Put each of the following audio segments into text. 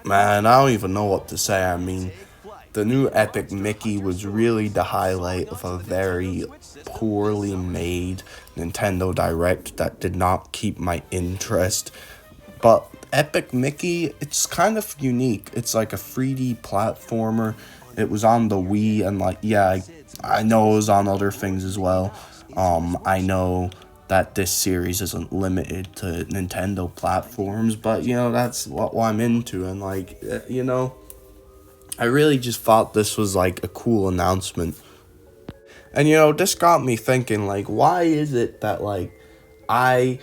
Man, I don't even know what to say. I mean, the new Epic Mickey was really the highlight of a very poorly made Nintendo Direct that did not keep my interest. But Epic Mickey, it's kind of unique. It's like a 3D platformer. It was on the Wii, and like, yeah, I know it was on other things as well. I know that this series isn't limited to Nintendo platforms, but that's what I'm into, and like, I really just thought this was like a cool announcement. And this got me thinking, like, why is it that like I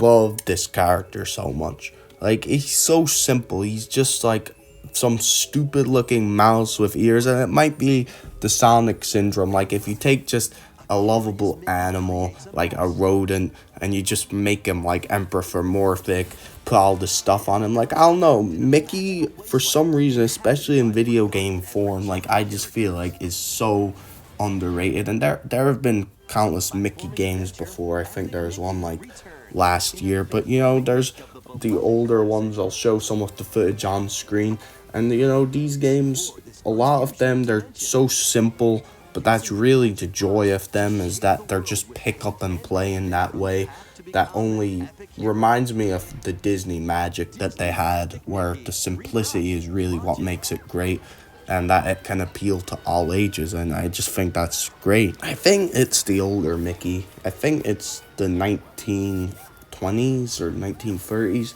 love this character so much? Like, he's so simple. He's just like some stupid looking mouse with ears, and it might be the Sonic syndrome. Like, if you take just a lovable animal like a rodent and you just make him like anthropomorphic, put all this stuff on him, like, I don't know, Mickey, for some reason, especially in video game form, like, I just feel like is so underrated. And there have been countless Mickey games before. I think there's one like last year, but there's the older ones. I'll show some of the footage on screen, and these games, a lot of them, they're so simple, but that's really the joy of them, is that they're just pick up and play in that way. That only reminds me of the Disney magic that they had, where the simplicity is really what makes it great, and that it can appeal to all ages, and I just think that's great. I think it's the older Mickey. I think it's the 1920s or 1930s.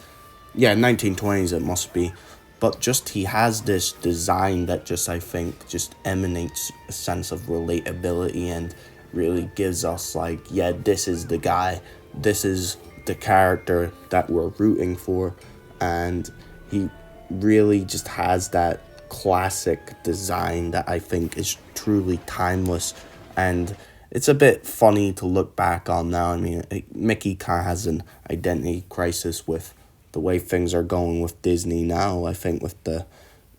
Yeah, 1920s it must be. But just he has this design that just, I think, just emanates a sense of relatability and really gives us like, yeah, this is the guy. This is the character that we're rooting for. And he really just has that classic design that I think is truly timeless, and it's a bit funny to look back on now. I mean, Mickey kind of has an identity crisis with the way things are going with Disney now, I think, with the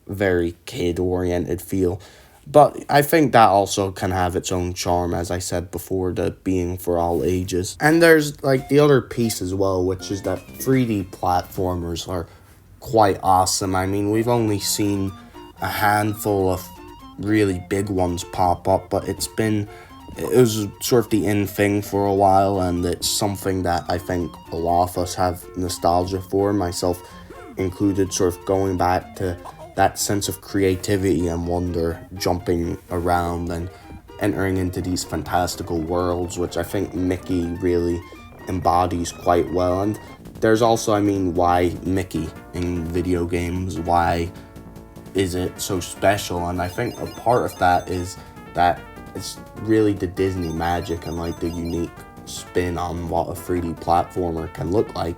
very kid-oriented feel. But I think that also can have its own charm, as I said before, the being for all ages. And there's like the other piece as well, which is that 3D platformers are quite awesome. I mean, we've only seen a handful of really big ones pop up, but it was sort of the in thing for a while, and it's something that I think a lot of us have nostalgia for, myself included, sort of going back to that sense of creativity and wonder, jumping around and entering into these fantastical worlds, which I think Mickey really embodies quite well. And there's also, I mean, why Mickey in video games? Why is it so special? And I think a part of that is that it's really the Disney magic and like the unique spin on what a 3D platformer can look like.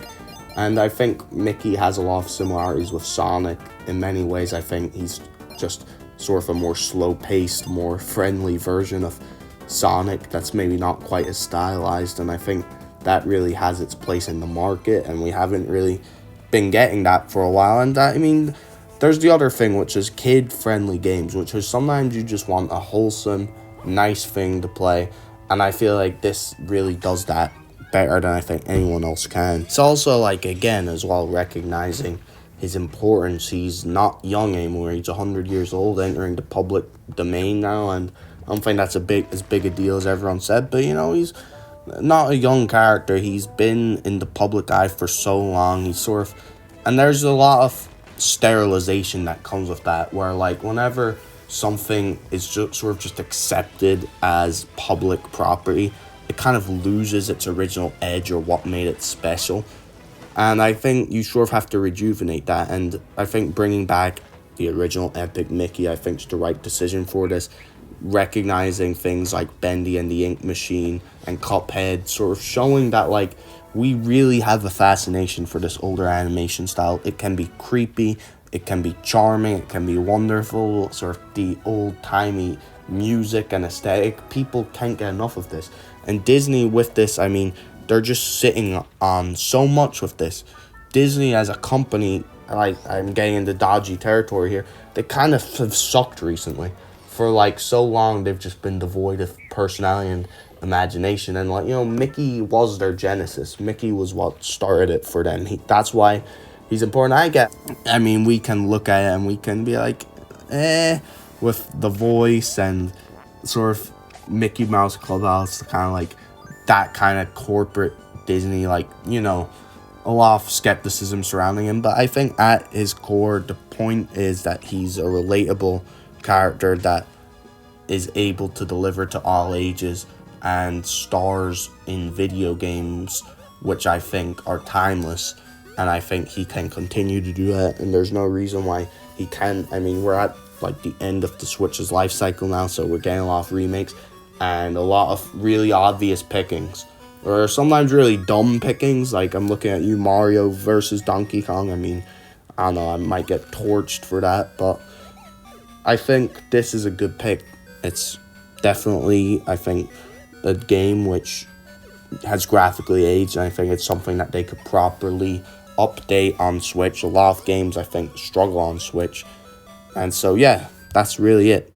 And I think Mickey has a lot of similarities with Sonic. In many ways, I think he's just sort of a more slow-paced, more friendly version of Sonic that's maybe not quite as stylized, and I think that really has its place in the market, and we haven't really been getting that for a while. And I mean, there's the other thing, which is kid-friendly games, which is sometimes you just want a wholesome, nice thing to play, and I feel like this really does that better than I think anyone else can. It's also like, again, as well, recognizing his importance. He's not young anymore. He's 100 years old, entering the public domain now, and I don't think that's as big a deal as everyone said, but he's not a young character. He's been in the public eye for so long. He's sort of, and there's a lot of sterilization that comes with that, where like whenever something is just accepted as public property, it kind of loses its original edge or what made it special. And I think you sort of have to rejuvenate that, and I think bringing back the original Epic Mickey, I think, is the right decision for this. Recognizing things like Bendy and the Ink Machine and Cuphead, sort of showing that like we really have a fascination for this older animation style. It can be creepy, it can be charming, it can be wonderful, sort of the old-timey music and aesthetic. People can't get enough of this. And Disney with this, I mean, they're just sitting on so much with this. Disney as a company, like, I'm getting into dodgy territory here, they kind of have sucked recently. For like so long, they've just been devoid of personality and imagination. And like, Mickey was their genesis. Mickey was what started it for them. That's why he's important. I mean, we can look at it and we can be like, with the voice and sort of Mickey Mouse Clubhouse, kind of like that kind of corporate Disney, like, a lot of skepticism surrounding him. But I think at his core, the point is that he's a relatable character that is able to deliver to all ages and stars in video games, which I think are timeless. And I think he can continue to do that, and there's no reason why he can't. I mean, we're at like the end of the Switch's life cycle now, so we're getting a lot of remakes and a lot of really obvious pickings, or sometimes really dumb pickings. Like, I'm looking at you, Mario versus Donkey Kong. I mean, I don't know, I might get torched for that, but I think this is a good pick. It's definitely, I think, a game which has graphically aged, and I think it's something that they could properly update on Switch. A lot of games, I think, struggle on Switch. And so, yeah, that's really it.